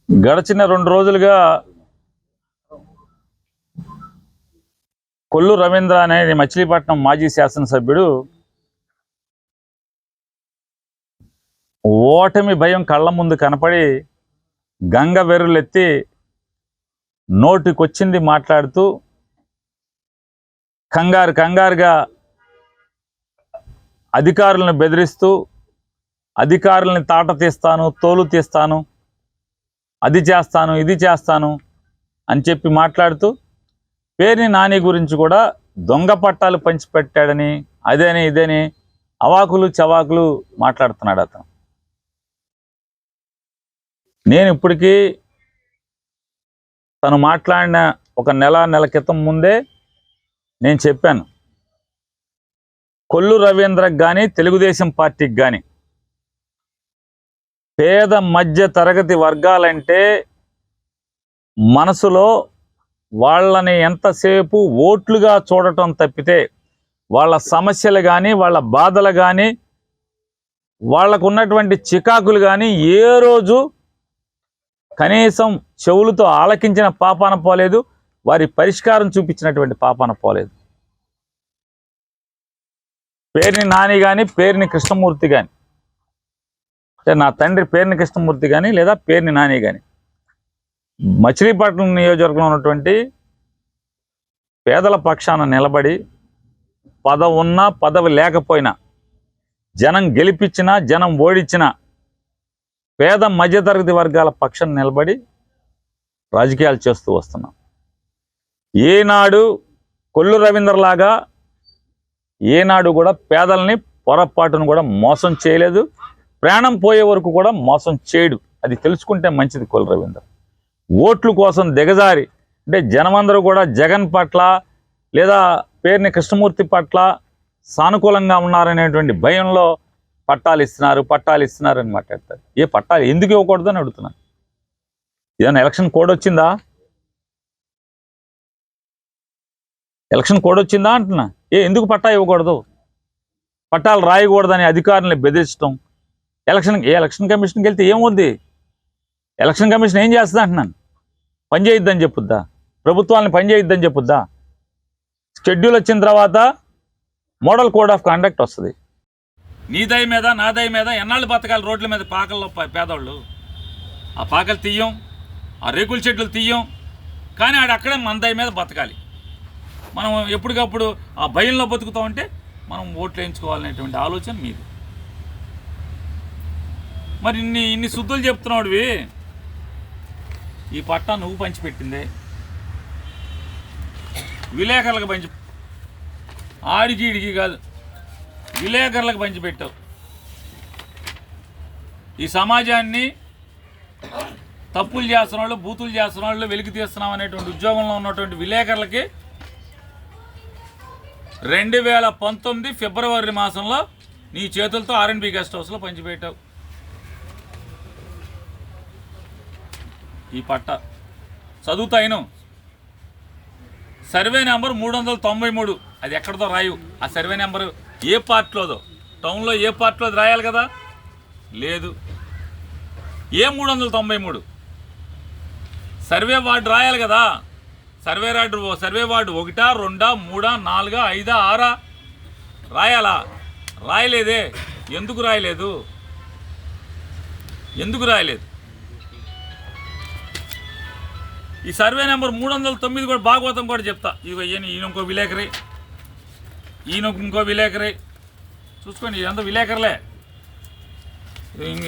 గడిచిన 2 రోజులుగా కొల్లు రవీంద్ర అనే మచిలీపట్నం మాజీ శాసనసభ్యుడు ఓటమి భయం కళ్ళ ముందు కనపడి గంగ వెర్రులెత్తి నోటికొచ్చింది మాట్లాడుతూ కంగారుగా అధికారులను బెదిరిస్తూ అధికారులని తాట తీస్తాను, తోలు తీస్తాను, అది చేస్తాను, ఇది చేస్తాను అని చెప్పి మాట్లాడుతూ పేర్ని నాని గురించి కూడా దొంగ పట్టాలు పంచిపెట్టాడని అదేని ఇదేని అవాకులు చవాకులు మాట్లాడుతున్నాడు అతను. నేను ఇప్పటికీ తను మాట్లాడిన ఒక నెల క్రితం ముందే నేను చెప్పాను, కొల్లు రవీంద్రకు కానీ తెలుగుదేశం పార్టీకి కానీ పేద మధ్య తరగతి వర్గాలంటే మనసులో వాళ్ళని ఎంతసేపు ఓట్లుగా చూడటం తప్పితే వాళ్ళ సమస్యలు కానీ వాళ్ళ బాధలు కానీ వాళ్ళకు ఉన్నటువంటి చికాకులు కానీ ఏ రోజు కనీసం చెవులతో ఆలకించిన పాపాన పోలేదు, వారి పరిష్కారం చూపించినటువంటి పాపాన పోలేదు. పేర్ని నాని కానీ పేర్ని కృష్ణమూర్తి కానీ, అంటే నా తండ్రి పేర్ని కృష్ణమూర్తి కానీ లేదా పేర్ని నాని కానీ మచిలీపట్నం నియోజకవర్గంలో ఉన్నటువంటి పేదల పక్షాన నిలబడి పదవి ఉన్నా పదవి లేకపోయినా జనం గెలిపించినా జనం ఓడించినా పేద మధ్యతరగతి వర్గాల పక్షాన నిలబడి రాజకీయాలు చేస్తూ వస్తున్నాం. ఏనాడు కొల్లు రవీంద్రలాగా ఏనాడు కూడా పేదల్ని పొరపాటును కూడా మోసం చేయలేదు, ప్రాణం పోయే వరకు కూడా మోసం చేయడు. అది తెలుసుకుంటే మంచిది. కొల్లు రవీంద్ర ఓట్ల కోసం దిగజారి, అంటే జనమందరూ కూడా జగన్ పట్ల లేదా పేర్ని కృష్ణమూర్తి పట్ల సానుకూలంగా ఉన్నారనేటువంటి భయంలో పట్టాలు ఇస్తున్నారు అని మాట్లాడతారు. ఏ పట్టాలు ఎందుకు ఇవ్వకూడదు అని అడుగుతున్నాను. ఏదైనా ఎలక్షన్ కోడ్ వచ్చిందా? ఎలక్షన్ కోడ్ వచ్చిందా అంటున్నా. ఎందుకు పట్టా ఇవ్వకూడదు? పట్టాలు రాయకూడదని అధికారులను బెదిరించడం. ఎలక్షన్ కమిషన్కి వెళ్తే ఏముంది? ఎలక్షన్ కమిషన్ ఏం చేస్తుంది అంటున్నాను? పని చేయొద్దని చెప్పుద్దా? ప్రభుత్వాలను పని చేయొద్దని చెప్పుద్దా? షెడ్యూల్ వచ్చిన తర్వాత మోడల్ కోడ్ ఆఫ్ కండక్ట్ వస్తుంది. నీ దయ మీద నా దయ మీద ఎన్నాళ్ళు బతకాలి రోడ్ల మీద పాకల్లో పేదవాళ్ళు? ఆ పాకలు తీయం, ఆ రేకుల చెట్లు తీయం, కానీ అక్కడే మన దయ మీద బతకాలి. మనం ఎప్పటికప్పుడు ఆ భయంలో బతుకుతామంటే మనం ఓట్లు వేయించుకోవాలనేటువంటి ఆలోచన మీది. మరి ఇన్ని శుద్ధులు చెప్తున్నాడువి, ఈ పట్టా నువ్వు పంచిపెట్టిందే, విలేకరులకు ఆడికి ఈడికి కాదు, విలేకరులకు పంచిపెట్టావు. ఈ సమాజాన్ని తప్పులు చేస్తున్న వాళ్ళు, బూతులు చేస్తున్న వాళ్ళు వెలికి తీస్తున్నాం అనేటువంటి ఉద్యోగంలో ఉన్నటువంటి విలేకరులకి 2019 ఫిబ్రవరి మాసంలో నీ చేతులతో ఆర్ఎన్బి గెస్ట్ హౌస్లో పంచిపెట్టావు ఈ పట్ట. చదువుతా అయిను. సర్వే నెంబర్ 393, అది ఎక్కడితో రాయు. ఆ సర్వే నెంబరు ఏ పార్ట్లోదో, టౌన్లో ఏ పార్ట్లో రాయాలి కదా? లేదు. ఏ 393 సర్వే వార్డు రాయాలి కదా? Survey ward 1, 2, 3, 4, 5, 6 రాయాలా? రాయలేదే. ఎందుకు రాయలేదు? ఈ సర్వే నెంబర్ 309 కూడా భాగవతం కూడా చెప్తా. ఈయన ఇంకో విలేకరి, ఇంకో విలేకరి చూసుకోండి. ఇదంతా విలేకరులే.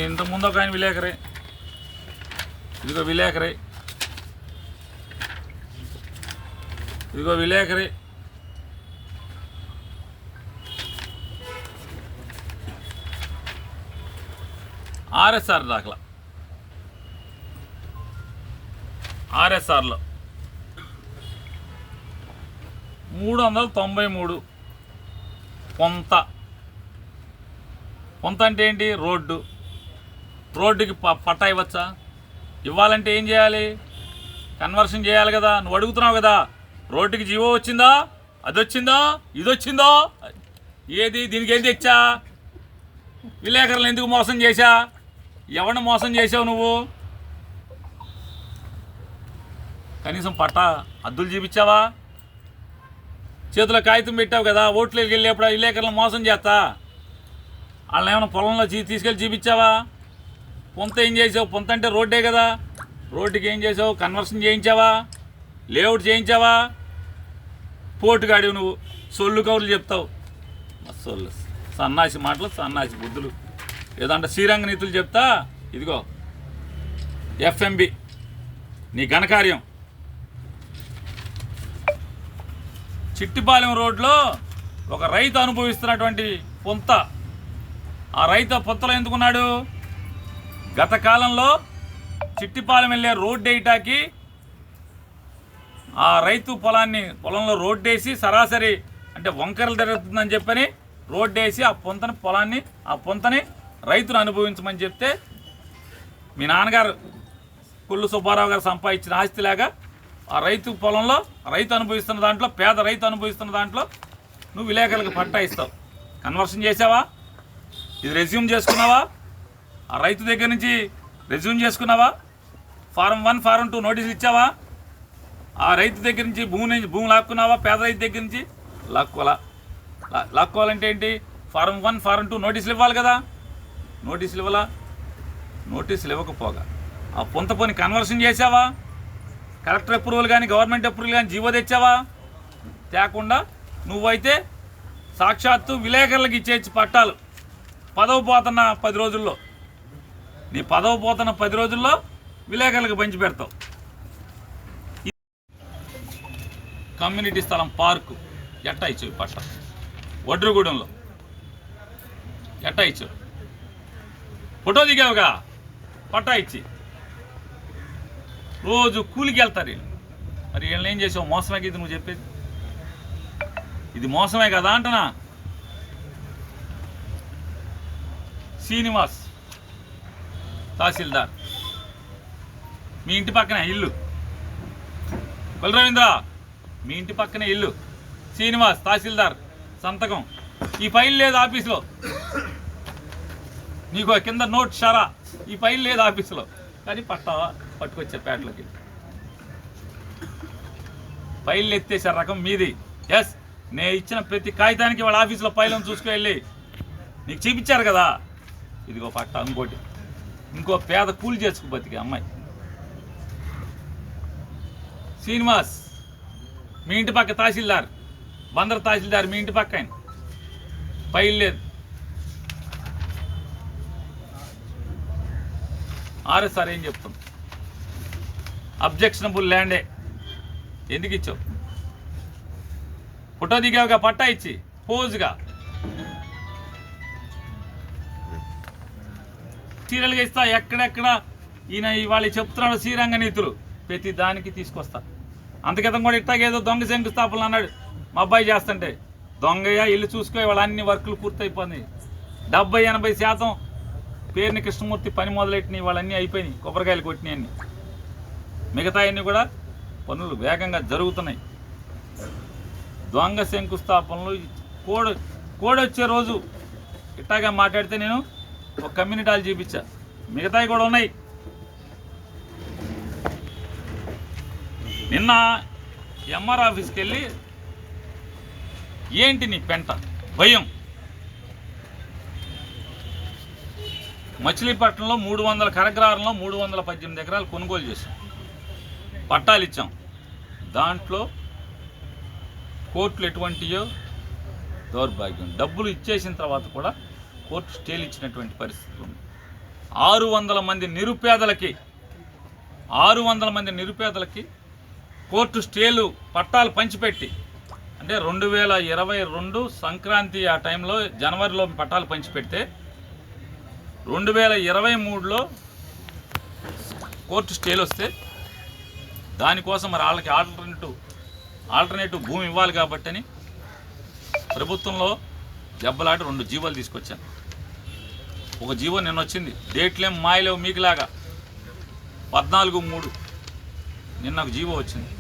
ఇంతకుముందు ఒక ఆయన విలేకరి, ఇదిగో విలేకరి, ఇదిగో విలేకరి. ఆర్ఎస్ఆర్ దాఖలా, ఆర్ఎస్ఆర్లో 393. కొంత అంటే ఏంటి? రోడ్డుకి పట్టా ఇవ్వచ్చా? ఇవ్వాలంటే ఏం చేయాలి? కన్వర్షన్ చేయాలి కదా. నువ్వు అడుగుతున్నావు కదా, రోడ్డుకి జీవో వచ్చిందా, అది వచ్చిందా, ఇది వచ్చిందో, ఏది దీనికి ఏం తెచ్చా? విలేకరులను ఎందుకు మోసం చేశా? ఎవరిని మోసం చేసావు నువ్వు? కనీసం పట్టా అద్దులు చూపించావా? చేతిలో కాగితం పెట్టావు కదా, ఓట్లకి వెళ్ళేప్పుడు విలేకరులను మోసం చేస్తా వాళ్ళని ఏమైనా పొలంలో తీసుకెళ్ళి చూపించావా? పొంత ఏం చేసావు? పొంత అంటే రోడ్డే కదా, రోడ్డుకి ఏం చేసావు? కన్వర్షన్ చేయించావా? లేఅవుట్ చేయించావా? పోటుగాడివి నువ్వు, సొల్లు కౌరులు చెప్తావు. సొల్లు సన్నాసి మాటలు, సన్నాసి బుద్ధులు. ఏదంటే శ్రీరంగ నీతులు చెప్తా. ఇదిగో ఎఫ్ఎంబి నీ ఘనకార్యం. చిట్టిపాలెం రోడ్లో ఒక రైతు అనుభవిస్తున్నటువంటి పొంత. ఆ రైతు పొంతలో ఎందుకున్నాడు? గత కాలంలో చిట్టిపాలెం వెళ్ళే రోడ్డు వేయటానికి ఆ రైతు పొలంలో రోడ్డు వేసి సరాసరి అంటే వంకరలు జరుగుతుందని చెప్పని రోడ్డు వేసి ఆ పొంతని రైతును అనుభవించమని చెప్తే మీ నాన్నగారు కొల్లు సుబ్బారావు గారు సంపాదించిన ఆస్తిలాగా ఆ రైతు పొలంలో రైతు అనుభవిస్తున్న దాంట్లో, పేద రైతు అనుభవిస్తున్న దాంట్లో నువ్వు విలేకరులకు పట్టా ఇస్తావు. కన్వర్షన్ చేసావా? ఇది రెజ్యూమ్ చేసుకున్నావా? ఆ రైతు దగ్గర నుంచి రెజ్యూమ్ చేసుకున్నావా? ఫారం 1 ఫారం 2 నోటీసులు ఇచ్చావా? ఆ రైతు దగ్గర నుంచి భూమి లాక్కున్నావా? పేద రైతు దగ్గర నుంచి లాక్కోవాలంటే ఏంటి? ఫారం 1 ఫారం 2 నోటీసులు ఇవ్వాలి కదా. నోటీసులు ఇవ్వాలా? నోటీసులు ఇవ్వకపోగా ఆ పొంత పోని కన్వర్షన్ చేసావా? కలెక్టర్ అప్రూవల్ కానీ గవర్నమెంట్ అప్రూవల్ కానీ జీవో తెచ్చావా? తేకుండా నువ్వైతే సాక్షాత్తు విలేకరులకు ఇచ్చేసి పట్టాలు పదవి పోతున్న 10 రోజుల్లో, నీ పదవి పోతున్న 10 రోజుల్లో విలేకరులకు పంచి పెడతావు. కమ్యూనిటీ స్థలం పార్కు ఎట్టా ఇచ్చావు? పట్ట వడ్రుగూడెంలో ఎట్టా ఇచ్చావు? ఫోటో దిగావుగా పట్టా ఇచ్చి. రోజు కూలికి వెళ్తారు వీళ్ళు. మరి వీళ్ళని ఏం చేసావు? మోసమే ఇది నువ్వు చెప్పేది? ఇది మోసమే కదా అంటున్నా. శ్రీనివాస్ తహసీల్దార్, మీ ఇంటి పక్కనే ఇల్లు. బలరవీంద్ర, మీ ఇంటి పక్కనే ఇల్లు. శ్రీనివాస్ తహసీల్దార్ సంతకం. ఈ ఫైల్ లేదు ఆఫీసులో. నీకు కింద నోట్ షరా, ఈ ఫైల్ లేదు ఆఫీసులో, కానీ పట్టుకొచ్చే పేటలోకి ఫైల్ ఎత్తేసే రకం మీది. ఎస్, నేను ఇచ్చిన ప్రతి కాగితానికి వాళ్ళ ఆఫీసులో ఫైల్ని చూసుకువెళ్ళి నీకు చూపించారు కదా. ఇదిగో పట్ట. ఇంకో పేద కూలి చేసుకు బతికే అమ్మాయి. శ్రీనివాస్ మీ ఇంటి పక్క తహసీల్దార్, బందర్ తహసీల్దార్ మీ ఇంటి పక్క ఆయన, ఫైల్ లేదు. ఆర్ఎస్ఆర్ ఏం చెప్తుంది? అబ్జెక్షనబుల్ ల్యాండే. ఎందుకు ఇచ్చావు? ఫోటో దిగావుగా పట్టా ఇచ్చి పోజుగా. సీరియల్గా ఇస్తా. ఎక్కడెక్కడ ఈయన ఇవాళ చెప్తున్నాడు శ్రీరంగ నీతులు, ప్రతి దానికి తీసుకొస్తా. అంతకితం కూడా ఇట్టాగేదో దొంగ శంకుస్థాపనలు అన్నాడు మా అబ్బాయి చేస్తుంటే. దొంగయ్య ఇల్లు చూసుకో, ఇవాళ అన్ని వర్కులు పూర్తయిపోయింది. 70-80% పేరుని కృష్ణమూర్తి పని మొదలెట్టినాయి, వాళ్ళన్నీ అయిపోయినాయి. కొబ్బరికాయలు కొట్టినాయన్ని. మిగతా అన్నీ కూడా పనులు వేగంగా జరుగుతున్నాయి. దొంగ శంకుస్థాపనలు కోడొచ్చే రోజు ఇట్టాగా మాట్లాడితే నేను ఒక కమ్యూనిటీ హాల్ చూపించా. మిగతాయి కూడా ఉన్నాయి. నిన్న ఎంఆర్ ఆఫీస్కి వెళ్ళి ఏంటి నీ పెంట భయం? మచిలీపట్నంలో 300 కరగ్రహారంలో 318 ఎకరాలు కొనుగోలు చేశాం, పట్టాలు ఇచ్చాం. దాంట్లో కోర్టులు ఎటువంటియో దౌర్భాగ్యం. డబ్బులు ఇచ్చేసిన తర్వాత కూడా కోర్టు స్టేలు ఇచ్చినటువంటి పరిస్థితులు ఉంది. 600 మంది నిరుపేదలకి కోర్టు స్టేలు పట్టాలు పంచిపెట్టి, అంటే 2022 సంక్రాంతి ఆ టైంలో జనవరిలో పట్టాలు పంచిపెడితే 2023లో కోర్టు స్టేలు వస్తే దానికోసం మరి వాళ్ళకి ఆల్టర్నేటివ్ భూమి ఇవ్వాలి కాబట్టి అని ప్రభుత్వంలో దెబ్బలాట 2 జీవోలు తీసుకొచ్చాను. ఒక జీవో నిన్న వచ్చింది, డేట్లేం మాయలేవు మీకులాగా. 14/3 నిన్న ఒక జీవో వచ్చింది.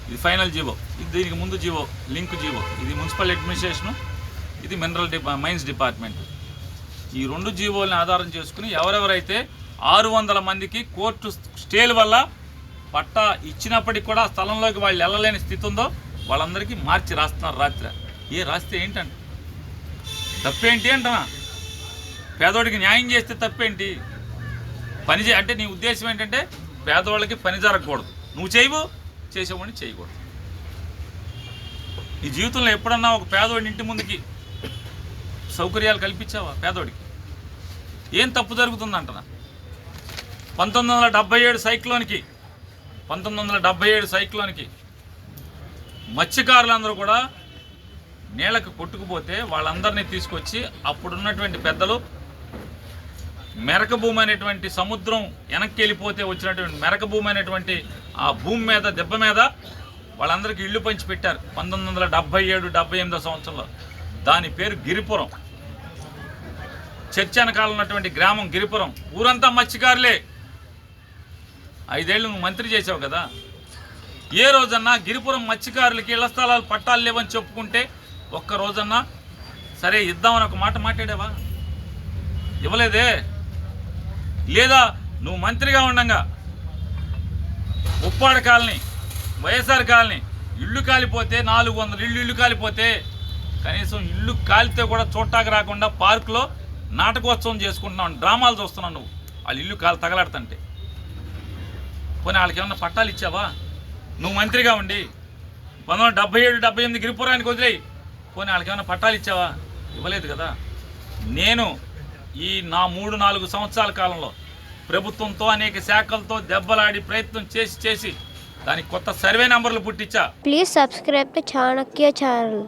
ఇది ఫైనల్ జీవో. ఇది దీనికి ముందు జీవో, లింక్ జీవో. ఇది మున్సిపల్ అడ్మినిస్ట్రేషను, ఇది మైన్స్ డిపార్ట్మెంట్. ఈ 2 జీవోల్ని ఆధారం చేసుకుని ఎవరెవరైతే 600 మందికి కోర్టు స్టేల వల్ల పట్టా ఇచ్చినప్పటికి కూడా స్థలంలోకి వాళ్ళు వెళ్ళలేని స్థితి ఉందో వాళ్ళందరికీ మార్చి రాస్తున్నారు రాత్రి. రాస్తే ఏంటంట తప్పేంటి అంటనా? పేదోడికి న్యాయం చేస్తే తప్పేంటి? పని అంటే నీ ఉద్దేశం ఏంటంటే పేదవాళ్ళకి పని జరగకూడదు, నువ్వు చేయవు, చేసేవాడిని చేయకూడదు. ఈ జీవితంలో ఎప్పుడన్నా ఒక పేదోడిని ఇంటి ముందుకి సౌకర్యాలు కల్పించావా? పేదోడికి ఏం తప్పు జరుగుతుందంటనా? 1977 సైక్లోన్కి మత్స్యకారులందరూ కూడా నీళ్ళకి కొట్టుకుపోతే వాళ్ళందరినీ తీసుకొచ్చి అప్పుడున్నటువంటి పెద్దలు మెరక భూమి అనేటువంటి సముద్రం వెనక్కి వెళ్ళిపోతే వచ్చినటువంటి మెరక భూమి అనేటువంటి ఆ భూమి మీద దెబ్బ మీద వాళ్ళందరికీ ఇళ్ళు పంచి పెట్టారు 1977-78 సంవత్సరంలో. దాని పేరు గిరిపురం. చర్చ్ వెనకాల ఉన్నటువంటి గ్రామం గిరిపురం. ఊరంతా మత్స్యకారులే. 5 ఏళ్ళు నువ్వు మంత్రి చేసావు కదా. ఏ రోజన్నా గిరిపురం మత్స్యకారులకి ఇళ్ల స్థలాలు పట్టాలు లేవని చెప్పుకుంటే ఒక్క రోజన్నా సరే ఇద్దామని ఒక మాట మాట్లాడావా? ఇవ్వలేదే. లేదా నువ్వు మంత్రిగా ఉండగా ఉప్పాడ కాలనీ, వైఎస్ఆర్ కాలనీ ఇళ్ళు కాలిపోతే 400 ఇళ్ళు కాలిపోతే కనీసం ఇళ్ళు కాలితే కూడా చూట్టాకి రాకుండా పార్కులో నాటకోత్సవం చేసుకుంటున్నావు, డ్రామాలు చూస్తున్నావు నువ్వు. వాళ్ళు ఇల్లు తగలాడుతుంటే పోనీ వాళ్ళకి ఏమన్నా పట్టాలు ఇచ్చావా? నువ్వు మంత్రిగా ఉండి 1977-78 గిరిపురానికి వదిలేయి, పోనీ వాళ్ళకి ఏమన్నా పట్టాలు ఇచ్చావా? ఇవ్వలేదు కదా. నేను ఈ నా 3-4 సంవత్సరాల కాలంలో ప్రభుత్వంతో అనేక శాఖలతో దెబ్బలాడి ప్రయత్నం చేసి దానికి కొత్త సర్వే నంబర్లు పుట్టించా. Please subscribe to Chanakya channel.